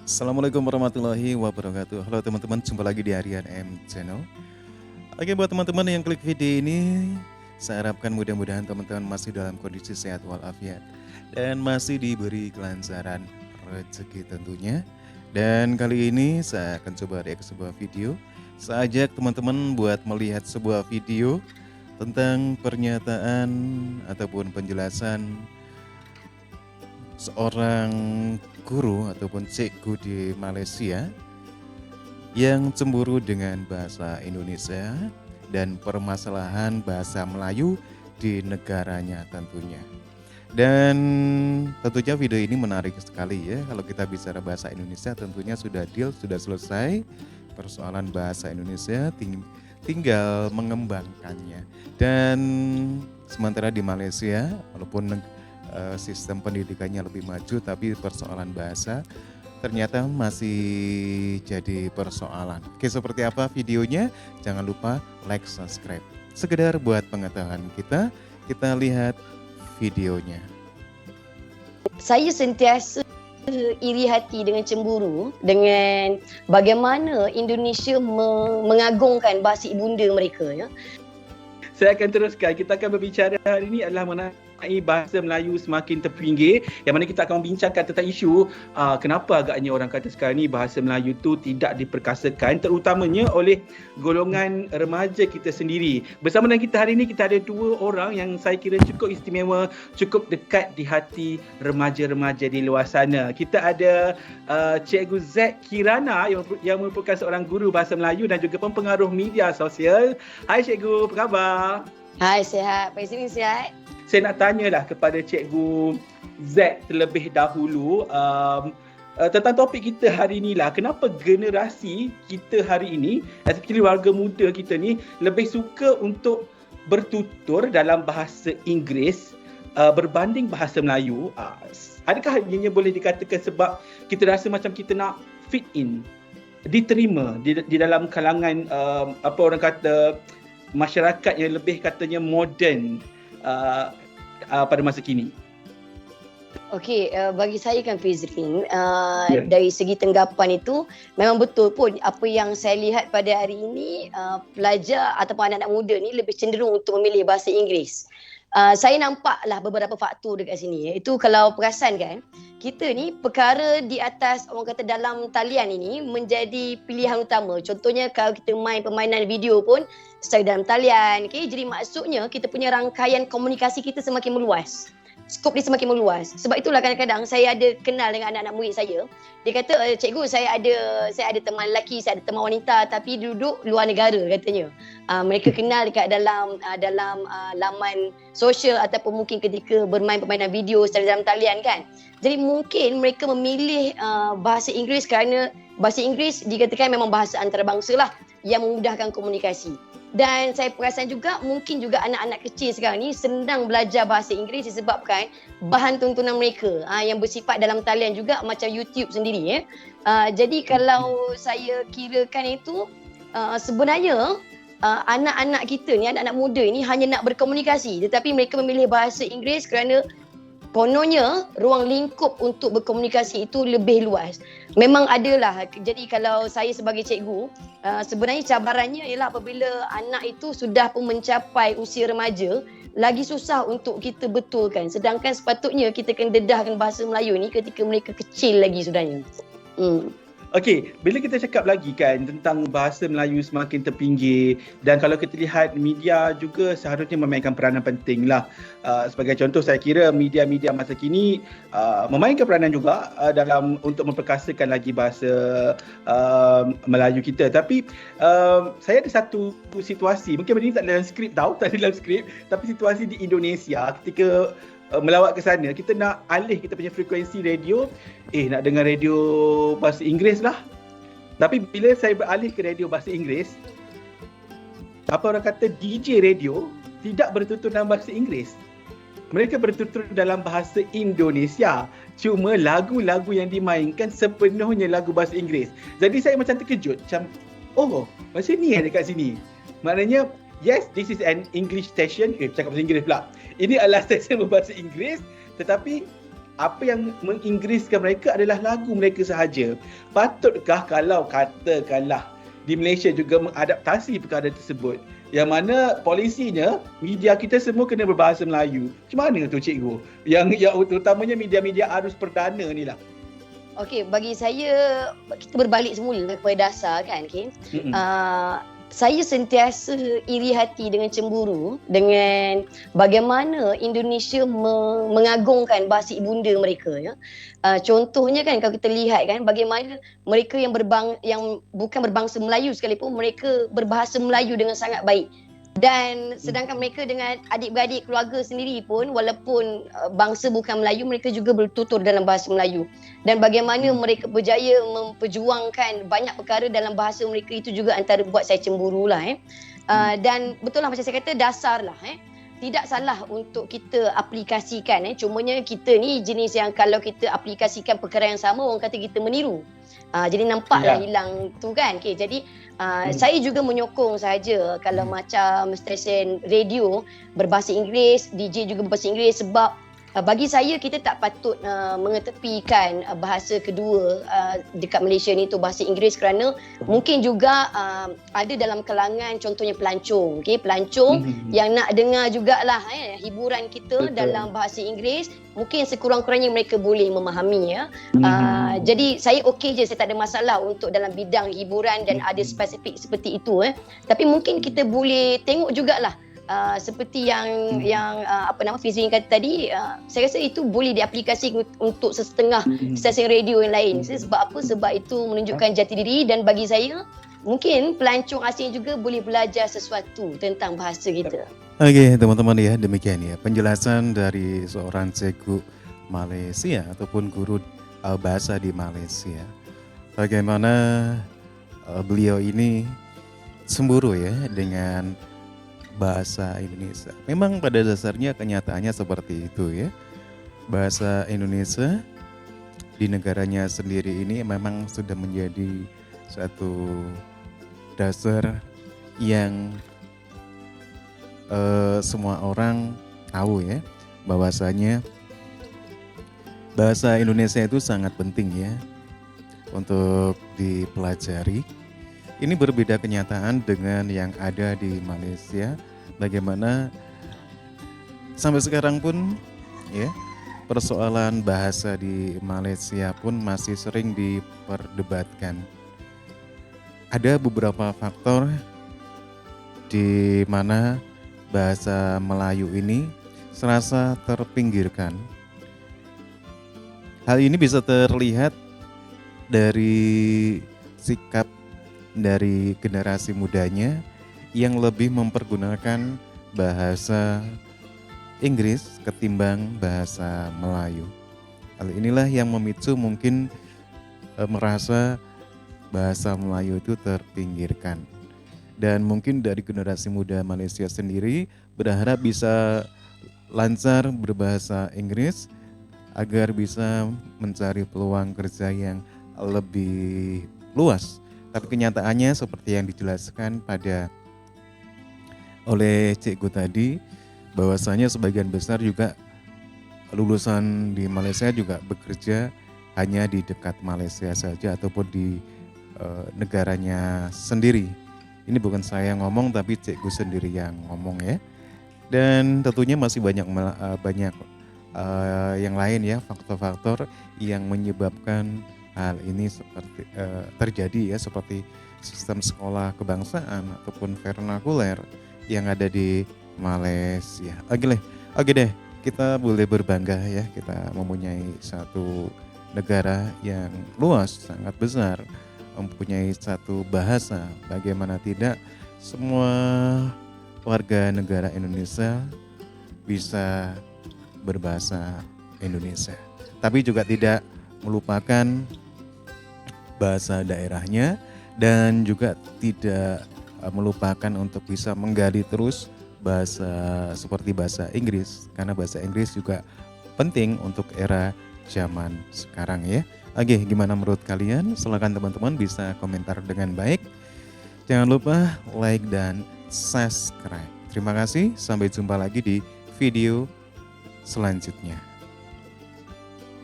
Assalamualaikum warahmatullahi wabarakatuh. Halo teman-teman, jumpa lagi di Harian M Channel. Oke, buat teman-teman yang klik video ini, saya harapkan mudah-mudahan teman-teman masih dalam kondisi sehat walafiat dan masih diberi kelancaran rezeki tentunya. Dan kali ini saya akan coba reaksi sebuah video. Saya ajak teman-teman buat melihat sebuah video tentang pernyataan ataupun penjelasan seorang guru ataupun cikgu di Malaysia yang cemburu dengan bahasa Indonesia dan permasalahan bahasa Melayu di negaranya tentunya. Dan tentunya video ini menarik sekali ya. Kalau kita bicara bahasa Indonesia tentunya sudah deal, sudah selesai. Persoalan bahasa Indonesia tinggal mengembangkannya. Dan sementara di Malaysia walaupun sistem pendidikannya lebih maju, tapi persoalan bahasa ternyata masih jadi persoalan. Oke, seperti apa videonya? Jangan lupa like, subscribe. Sekedar buat pengetahuan kita lihat videonya. Saya sentiasa iri hati dengan cemburu dengan bagaimana Indonesia mengagungkan bahasa ibunda mereka, ya. Saya akan teruskan. Kita akan berbicara hari ini adalah mengenai bahasa Melayu semakin terpinggir, yang mana kita akan membincangkan tentang isu kenapa agaknya orang kata sekarang ni bahasa Melayu tu tidak diperkasakan, terutamanya oleh golongan remaja kita sendiri. Bersama dengan kita hari ini, kita ada dua orang yang saya kira cukup istimewa, cukup dekat di hati remaja-remaja di luar sana. Kita ada Cikgu Z Kirana yang merupakan seorang guru bahasa Melayu dan juga pempengaruh media sosial. Hai Cikgu, apa khabar? Hai, sihat. Pak Sini sihat? Saya nak tanyalah kepada Cikgu Z terlebih dahulu tentang topik kita hari ini lah. Kenapa generasi kita hari ini, especially warga muda kita ni, lebih suka untuk bertutur dalam bahasa Inggeris berbanding bahasa Melayu? Adakah ianya boleh dikatakan sebab kita rasa macam kita nak fit in, diterima di dalam kalangan apa orang kata masyarakat yang lebih katanya moden pada masa kini? Okey, bagi saya kan Fizrin, dari segi tanggapan itu memang betul pun apa yang saya lihat pada hari ini, pelajar ataupun anak-anak muda ni lebih cenderung untuk memilih bahasa Inggeris. Saya nampaklah beberapa faktor dekat sini. Itu kalau perasan kan, kita ni perkara di atas orang kata dalam talian ini menjadi pilihan utama. Contohnya kalau kita main permainan video pun secara dalam talian, okay? Jadi maksudnya kita punya rangkaian komunikasi kita semakin meluas. Skop dia semakin meluas. Sebab itulah kadang-kadang saya ada kenal dengan anak-anak murid saya. Dia kata, cikgu saya ada teman lelaki, saya ada teman wanita tapi duduk luar negara katanya. Mereka kenal dekat dalam laman sosial ataupun mungkin ketika bermain permainan video secara dalam talian kan. Jadi mungkin mereka memilih bahasa Inggeris kerana bahasa Inggeris dikatakan memang bahasa antarabangsa lah yang memudahkan komunikasi. Dan saya perasan juga mungkin juga anak-anak kecil sekarang ni senang belajar bahasa Inggeris disebabkan bahan tontonan mereka yang bersifat dalam talian juga macam YouTube sendiri ya. Jadi kalau saya kirakan itu sebenarnya anak-anak kita ni, anak-anak muda ni hanya nak berkomunikasi tetapi mereka memilih bahasa Inggeris kerana kononnya ruang lingkup untuk berkomunikasi itu lebih luas. Memang adalah. Jadi kalau saya sebagai cikgu, sebenarnya cabarannya ialah apabila anak itu sudah pun mencapai usia remaja, lagi susah untuk kita betulkan. Sedangkan sepatutnya kita kena dedahkan bahasa Melayu ni ketika mereka kecil lagi sebenarnya. Okey, bila kita cakap lagi kan tentang bahasa Melayu semakin terpinggir, dan kalau kita lihat media juga seharusnya memainkan peranan penting lah. Sebagai contoh, saya kira media-media masa kini memainkan peranan juga dalam untuk memperkasakan lagi bahasa Melayu kita. Tapi saya ada satu situasi, mungkin benda ni tak dalam skrip tau, tak dalam skrip, tapi situasi di Indonesia ketika melawat ke sana, kita nak alih kita punya frekuensi radio, nak dengar radio bahasa Inggeris lah. Tapi bila saya beralih ke radio bahasa Inggeris, apa orang kata DJ radio tidak bertutur dalam bahasa Inggeris. Mereka bertutur dalam bahasa Indonesia. Cuma lagu-lagu yang dimainkan sepenuhnya lagu bahasa Inggeris. Jadi saya macam terkejut, macam macam ni dekat sini. Maknanya yes, this is an English station. Cakap bahasa Inggeris pula. Ini adalah stesen berbahasa Inggeris, tetapi apa yang menginggriskan mereka adalah lagu mereka sahaja. Patutkah kalau katakanlah di Malaysia juga mengadaptasi perkara tersebut? Yang mana polisinya, media kita semua kena berbahasa Melayu. Macam mana tu cikgu? Yang terutamanya media-media arus perdana ni lah. Okey, bagi saya kita berbalik semula kepada dasar kan, okay? Saya sentiasa iri hati dengan cemburu dengan bagaimana Indonesia mengagungkan bahasa ibunda mereka, ya. Contohnya kan kalau kita lihat kan bagaimana mereka yang bukan berbangsa Melayu sekalipun mereka berbahasa Melayu dengan sangat baik. Dan sedangkan mereka dengan adik-beradik keluarga sendiri pun walaupun bangsa bukan Melayu, mereka juga bertutur dalam bahasa Melayu. Dan bagaimana mereka berjaya memperjuangkan banyak perkara dalam bahasa mereka, itu juga antara buat saya cemburu lah. Dan betul lah macam saya kata, dasar lah. Tidak salah untuk kita aplikasikan. Cumanya kita ni jenis yang kalau kita aplikasikan perkara yang sama, orang kata kita meniru. Jadi nampaklah hilang tu kan. Okay, jadi saya juga menyokong sahaja kalau macam stesen radio berbahasa Inggeris, DJ juga berbahasa Inggeris, sebab bagi saya kita tak patut mengetepikan bahasa kedua dekat Malaysia ni tu bahasa Inggeris, kerana mungkin juga ada dalam kalangan contohnya pelancong, okey, pelancong yang nak dengar jugalah hiburan kita dalam bahasa Inggeris, mungkin sekurang-kurangnya mereka boleh memahami, ya. Jadi saya okey je, saya tak ada masalah untuk dalam bidang hiburan dan ada spesifik seperti itu, tapi mungkin kita boleh tengok jugalah seperti yang Fizrin kata tadi, saya rasa itu boleh diaplikasi untuk setengah stesen radio yang lain. Sebab apa? Sebab itu menunjukkan jati diri, dan bagi saya mungkin pelancong asing juga boleh belajar sesuatu tentang bahasa kita. Oke, teman-teman, ya, demikian ya penjelasan dari seorang cikgu Malaysia ataupun guru bahasa di Malaysia. Bagaimana beliau ini cemburu ya dengan bahasa Indonesia. Memang pada dasarnya kenyataannya seperti itu, ya. Bahasa Indonesia di negaranya sendiri ini memang sudah menjadi satu dasar yang semua orang tahu, ya, bahwasanya bahasa Indonesia itu sangat penting, ya, untuk dipelajari. Ini berbeda kenyataan dengan yang ada di Malaysia. Bagaimana sampai sekarang pun, ya, persoalan bahasa di Malaysia pun masih sering diperdebatkan. Ada beberapa faktor di mana bahasa Melayu ini serasa terpinggirkan. Hal ini bisa terlihat dari sikap dari generasi mudanya yang lebih mempergunakan bahasa Inggris ketimbang bahasa Melayu. Hal inilah yang memicu mungkin merasa bahasa Melayu itu terpinggirkan. Dan mungkin dari generasi muda Malaysia sendiri berharap bisa lancar berbahasa Inggris agar bisa mencari peluang kerja yang lebih luas. Tapi kenyataannya seperti yang dijelaskan oleh cikgu tadi, bahwasanya sebagian besar juga lulusan di Malaysia juga bekerja hanya di dekat Malaysia saja ataupun di negaranya sendiri. Ini bukan saya yang ngomong, tapi cikgu sendiri yang ngomong, ya. Dan tentunya masih banyak yang lain, ya, faktor-faktor yang menyebabkan hal ini seperti terjadi, ya, seperti sistem sekolah kebangsaan ataupun vernakuler yang ada di Malaysia. Oke deh, kita boleh berbangga, ya, kita mempunyai satu negara yang luas, sangat besar, mempunyai satu bahasa. Bagaimana tidak, semua warga negara Indonesia bisa berbahasa Indonesia, tapi juga tidak melupakan bahasa daerahnya, dan juga tidak melupakan untuk bisa menggali terus bahasa seperti bahasa Inggris, karena bahasa Inggris juga penting untuk era zaman sekarang, ya. Oke, gimana menurut kalian? Silakan teman-teman bisa komentar dengan baik. Jangan lupa like dan subscribe. Terima kasih, sampai jumpa lagi di video selanjutnya.